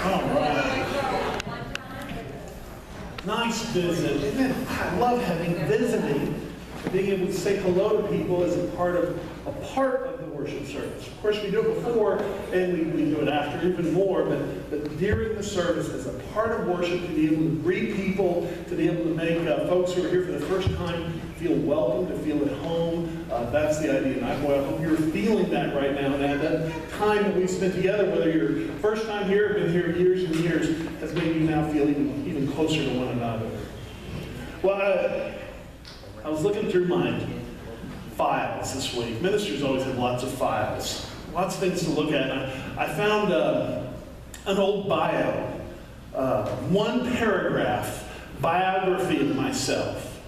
All right. Nice visit. Isn't it? I love having visiting. Being able to say hello to people is a part of the worship service. Of course, we do it before and we do it after even more, but during the service as a part of worship, to be able to greet people, to be able to make folks who are here for the first time feel welcome, to feel at home. That's the idea. And I hope you're feeling that right now. And that time that we spent together, whether you're first time here or been here years and years, has made you now feel even closer to one another. Well, I was looking through my files this week. Ministers always have lots of files, lots of things to look at. And I found an old bio, one paragraph biography of myself.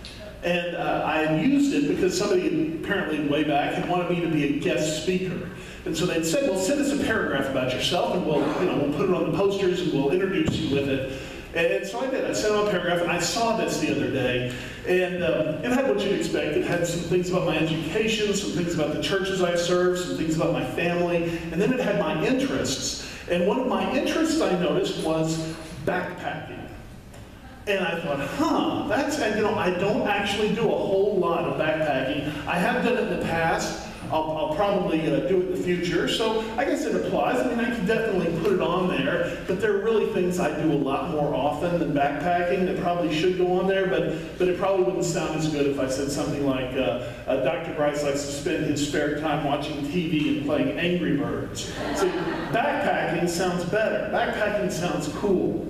And I had used it because somebody apparently way back had wanted me to be a guest speaker. And so they'd said, well, send us a paragraph about yourself and we'll put it on the posters and we'll introduce you with it. And so I did. I sent out a paragraph, and I saw this the other day. And it had what you'd expect. It had some things about my education, some things about the churches I serve, some things about my family, and then it had my interests. And one of my interests I noticed was backpacking. And I thought, and I don't actually do a whole lot of backpacking. I have done it in the past. I'll probably do it in the future, so I guess it applies. I mean, I can definitely put it on there, but there are really things I do a lot more often than backpacking that probably should go on there, but it probably wouldn't sound as good if I said something like, Dr. Bryce likes to spend his spare time watching TV and playing Angry Birds. See, backpacking sounds better. Backpacking sounds cool.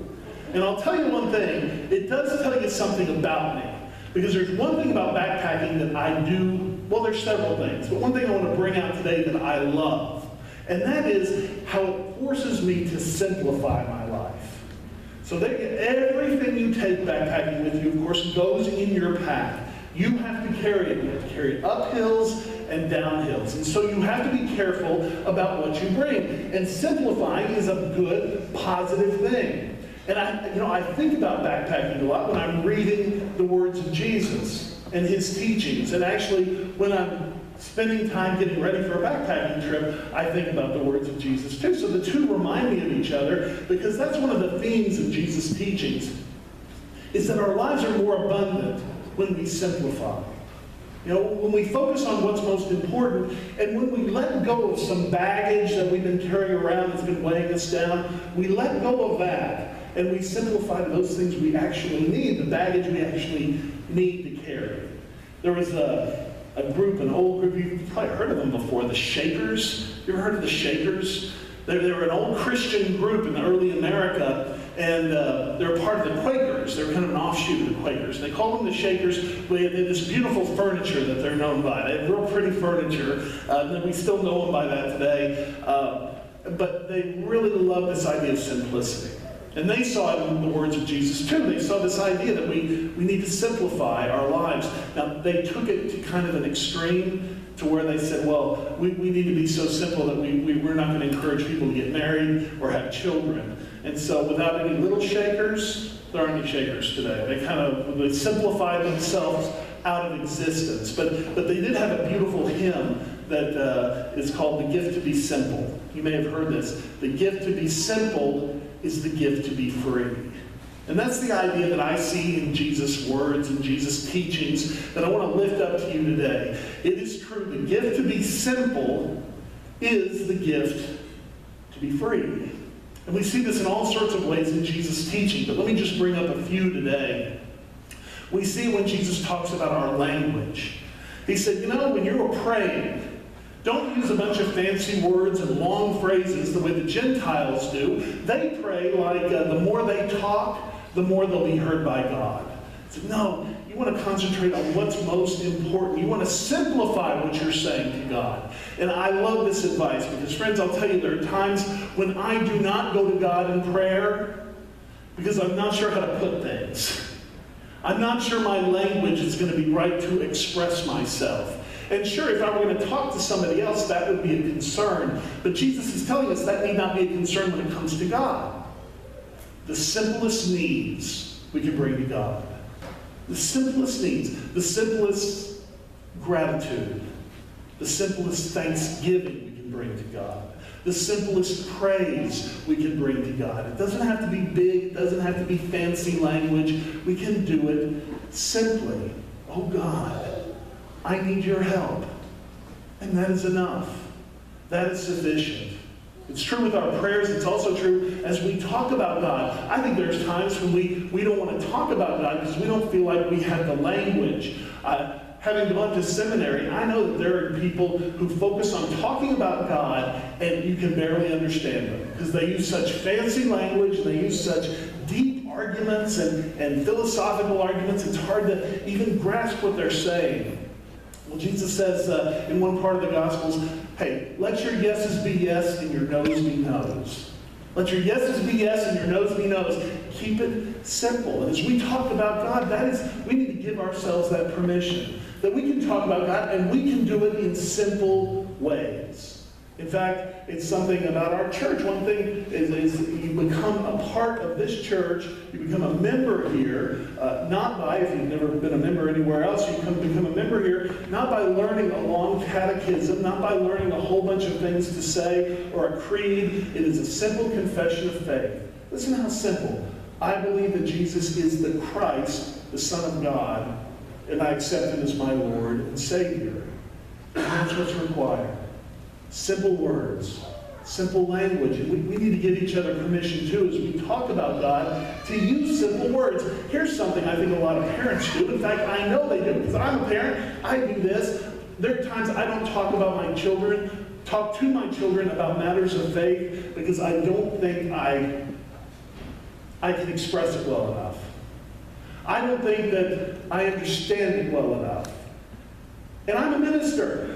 And I'll tell you one thing, it does tell you something about me. Because there's one thing about backpacking that I do, well, there's several things, but one thing I want to bring out today that I love, and that is how it forces me to simplify my life. So everything you take backpacking with you, of course, goes in your pack. You have to carry it. You have to carry it up hills and down hills. And so you have to be careful about what you bring. And simplifying is a good, positive thing. And I think about backpacking a lot when I'm reading the words of Jesus and his teachings. And actually, when I'm spending time getting ready for a backpacking trip, I think about the words of Jesus too. So the two remind me of each other, because that's one of the themes of Jesus' teachings, is that our lives are more abundant when we simplify. When we focus on what's most important, and when we let go of some baggage that we've been carrying around that's been weighing us down, we let go of that. And we simplify those things we actually need, the baggage we actually need to carry. There was a group, an old group, you've probably heard of them before, the Shakers. You ever heard of the Shakers? They were an old Christian group in early America, and they're part of the Quakers. They're kind of an offshoot of the Quakers. They call them the Shakers. They had this beautiful furniture that they're known by. They had real pretty furniture. We still know them by that today. But they really love this idea of simplicity. And they saw it in the words of Jesus too. They saw this idea that we need to simplify our lives. Now, they took it to kind of an extreme to where they said, well, we need to be so simple that we're not going to encourage people to get married or have children. And so without any little shakers, there aren't any shakers today. They simplified themselves out of existence. But they did have a beautiful hymn that is called The Gift to Be Simple. You may have heard this. The gift to be simple is the gift to be free. And that's the idea that I see in Jesus' words and Jesus' teachings that I want to lift up to you today. It is true. The gift to be simple is the gift to be free. And we see this in all sorts of ways in Jesus' teaching, but let me just bring up a few today. We see when Jesus talks about our language. He said, when you're praying, don't use a bunch of fancy words and long phrases the way the Gentiles do. They pray like the more they talk, the more they'll be heard by God. So no, you want to concentrate on what's most important. You want to simplify what you're saying to God. And I love this advice because, friends, I'll tell you, there are times when I do not go to God in prayer because I'm not sure how to put things. I'm not sure my language is going to be right to express myself. And sure, if I were going to talk to somebody else, that would be a concern. But Jesus is telling us that need not be a concern when it comes to God. The simplest needs we can bring to God. The simplest needs. The simplest gratitude. The simplest thanksgiving we can bring to God. the simplest praise we can bring to God. It doesn't have to be big. It doesn't have to be fancy language. We can do it simply. Oh God, I need your help. And that is enough. That is sufficient. It's true with our prayers. It's also true as we talk about God. I think there's times when we don't want to talk about God because we don't feel like we have the language. Having gone to seminary, I know that there are people who focus on talking about God and you can barely understand them because they use such fancy language, they use such deep arguments and philosophical arguments, it's hard to even grasp what they're saying. Well, Jesus says in one part of the Gospels, hey, let your yeses be yes and your noes be noes. Let your yeses be yes and your noes be noes. Keep it simple. And as we talk about God, we need to give ourselves that permission. That we can talk about God and we can do it in simple ways. In fact, it's something about our church. One thing is you become a part of this church, you become a member here, not by, if you've never been a member anywhere else, you become a member here, not by learning a long catechism, not by learning a whole bunch of things to say or a creed. It is a simple confession of faith. Listen how simple. I believe that Jesus is the Christ, the Son of God, and I accept him as my Lord and Savior. And that's what's required. Simple words, simple language. And we need to give each other permission too as we talk about God to use simple words. Here's something I think a lot of parents do. In fact, I know they do because I'm a parent. I do this. There are times I don't talk to my children about matters of faith because I don't think I can express it well enough. I don't think that I understand it well enough. And I'm a minister.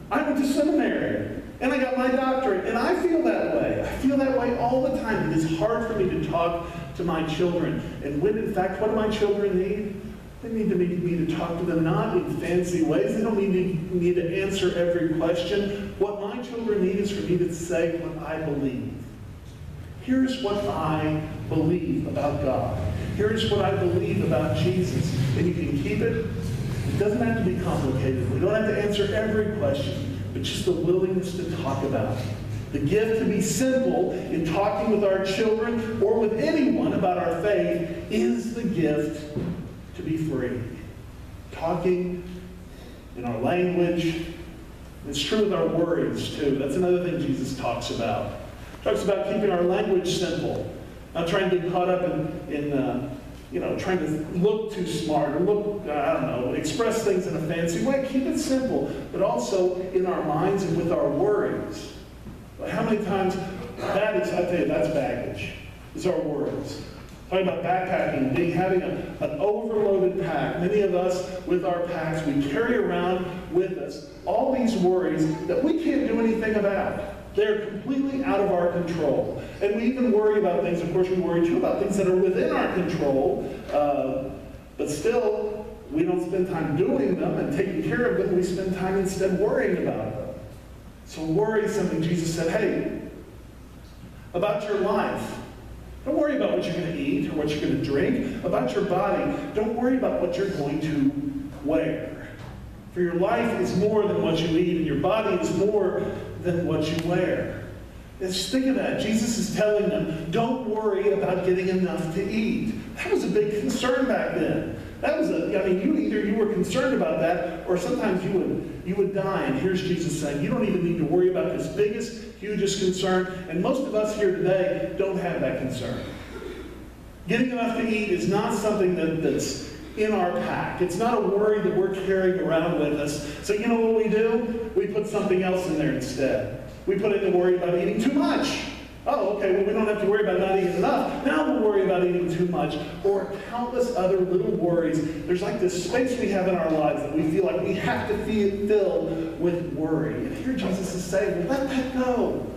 I went to seminary, and I got my doctorate, and I feel that way. I feel that way all the time. It is hard for me to talk to my children. And when, in fact, what do my children need? They need me to talk to them not in fancy ways. They don't need me to answer every question. What my children need is for me to say what I believe. Here's what I believe about God. Here's what I believe about Jesus. And you can keep it. It doesn't have to be complicated. We don't have to answer every question, but just the willingness to talk about it. The gift to be simple in talking with our children or with anyone about our faith is the gift to be free. Talking in our language. It's true with our worries, too. That's another thing Jesus talks about. He talks about keeping our language simple. Not trying to get caught up in trying to look too smart or express things in a fancy way. Keep it simple, but also in our minds and with our worries. How many times I tell you, that's baggage. It's our worries. Talking about backpacking, having an overloaded pack. Many of us, with our packs, we carry around with us all these worries that we can't do anything about. They're completely out of our control. And we even worry about things, of course we worry too about things that are within our control, but still, we don't spend time doing them and taking care of them. We spend time instead worrying about them. So worry is something Jesus said, hey, about your life. Don't worry about what you're going to eat or what you're going to drink. About your body, don't worry about what you're going to wear. For your life is more than what you eat, and your body is more than what you wear. Just think of that. Jesus is telling them, don't worry about getting enough to eat. That was a big concern back then. You were concerned about that, or sometimes you would die. And here's Jesus saying, you don't even need to worry about this biggest, hugest concern. And most of us here today don't have that concern. Getting enough to eat is not something that's in our pack. It's not a worry that we're carrying around with us. So you know what we do? We put something else in there instead. We put in the worry about eating too much. Oh, okay, well we don't have to worry about not eating enough. Now we'll worry about eating too much. Or countless other little worries. There's like this space we have in our lives that we feel like we have to fill with worry. And here Jesus is saying, well, let that go.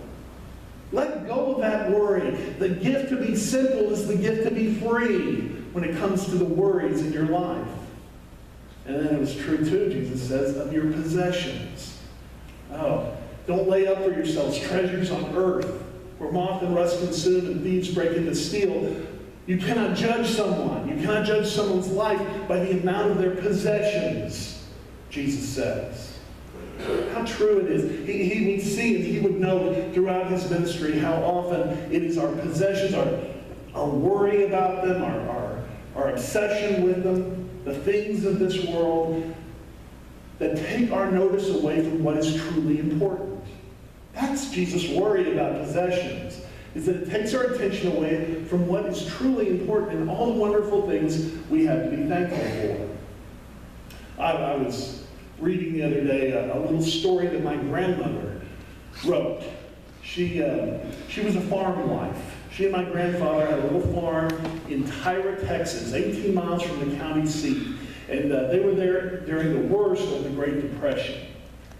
Let go of that worry. The gift to be simple is the gift to be free when it comes to the worries in your life. And then it was true too, Jesus says, of your possessions. Oh, don't lay up for yourselves treasures on earth where moth and rust consume and thieves break in to steal. You cannot judge someone. You cannot judge someone's life by the amount of their possessions, Jesus says. how true it is. He would see and he would know throughout his ministry how often it is our possessions, our worry about them, our obsession with them, the things of this world that take our notice away from what is truly important. That's Jesus' worry about possessions, is that it takes our attention away from what is truly important and all the wonderful things we have to be thankful for. I was reading the other day a little story that my grandmother wrote. She was a farm wife. She and my grandfather had a little farm in Tyra, Texas, 18 miles from the county seat. And they were there during the worst of the Great Depression.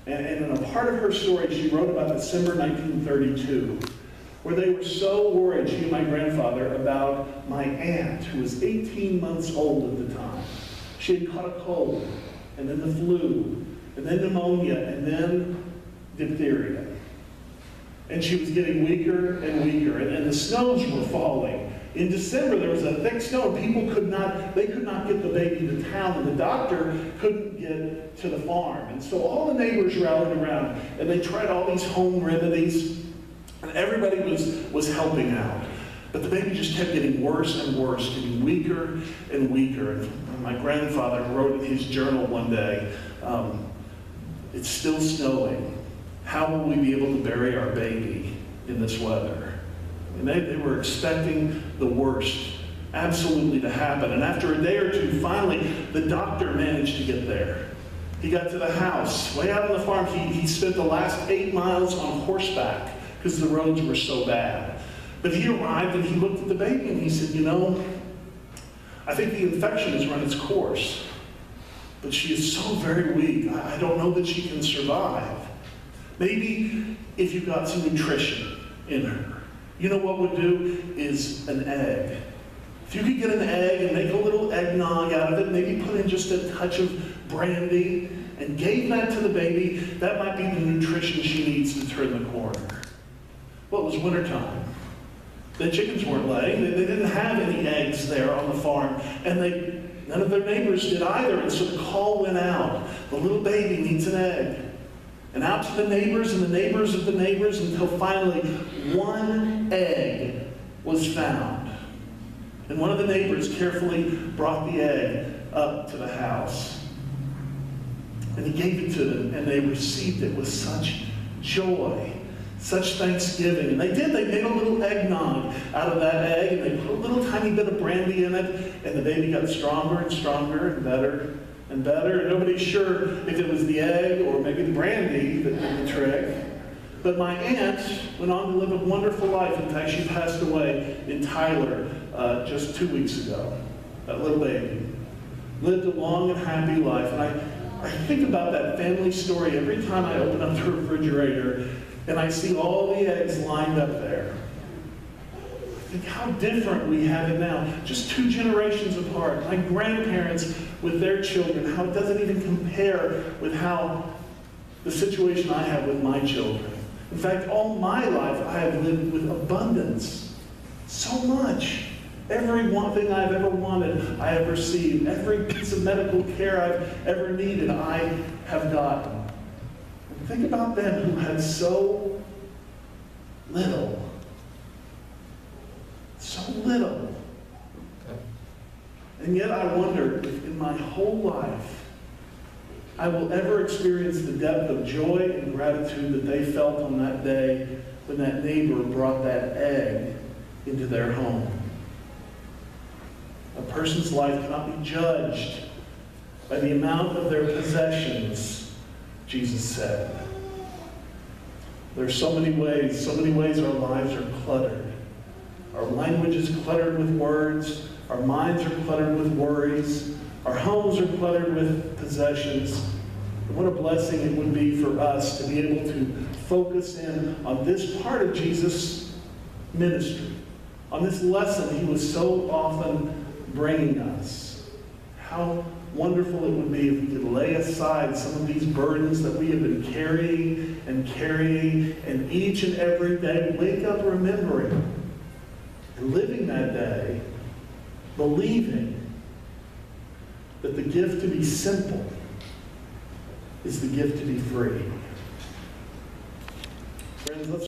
And in a part of her story, she wrote about December 1932, where they were so worried, she and my grandfather, about my aunt, who was 18 months old at the time. She had caught a cold, and then the flu, and then pneumonia, and then diphtheria. And she was getting weaker and weaker, and the snows were falling. In December, there was a thick snow. People could not get the baby to town, and the doctor couldn't get to the farm. And so all the neighbors rallied around, and they tried all these home remedies, and everybody was helping out. But the baby just kept getting worse and worse, getting weaker and weaker. And my grandfather wrote in his journal one day, "It's still snowing. How will we be able to bury our baby in this weather?" And they were expecting the worst absolutely to happen. And after a day or two, finally, the doctor managed to get there. He got to the house, way out on the farm. He spent the last 8 miles on horseback because the roads were so bad. But he arrived and he looked at the baby and he said, I think the infection has run its course. But she is so very weak. I don't know that she can survive. Maybe if you got some nutrition in her. You know what would do is an egg. If you could get an egg and make a little eggnog out of it, maybe put in just a touch of brandy and gave that to the baby, that might be the nutrition she needs to turn the corner. Well, it was wintertime. The chickens weren't laying. They didn't have any eggs there on the farm, and none of their neighbors did either, and so the call went out. The little baby needs an egg. And out to the neighbors and the neighbors of the neighbors until finally one egg was found. And one of the neighbors carefully brought the egg up to the house. And he gave it to them, and they received it with such joy, such thanksgiving. And they made a little eggnog out of that egg, and they put a little tiny bit of brandy in it, and the baby got stronger and stronger and better and better. And nobody's sure if it was the egg or maybe the brandy that did the trick. But my aunt went on to live a wonderful life. In fact, she passed away in Tyler just 2 weeks ago. That little baby lived a long and happy life. And I think about that family story every time I open up the refrigerator and I see all the eggs lined up there. I think how different we have it now, just 2 generations apart. My grandparents with their children, how it doesn't even compare with how the situation I have with my children. In fact, all my life I have lived with abundance. So much. Every one thing I've ever wanted, I have received. Every piece of medical care I've ever needed, I have gotten. And think about them who had so little. So little. And yet I wonder if in my whole life I will ever experience the depth of joy and gratitude that they felt on that day when that neighbor brought that egg into their home. A person's life cannot be judged by the amount of their possessions, Jesus said. There are so many ways our lives are cluttered. Our language is cluttered with words. Our minds are cluttered with worries. Our homes are cluttered with possessions. And what a blessing it would be for us to be able to focus in on this part of Jesus' ministry, on this lesson he was so often bringing us. How wonderful it would be if we could lay aside some of these burdens that we have been carrying, and each and every day wake up remembering and living that day, believing that the gift to be simple is the gift to be free. Friends, let's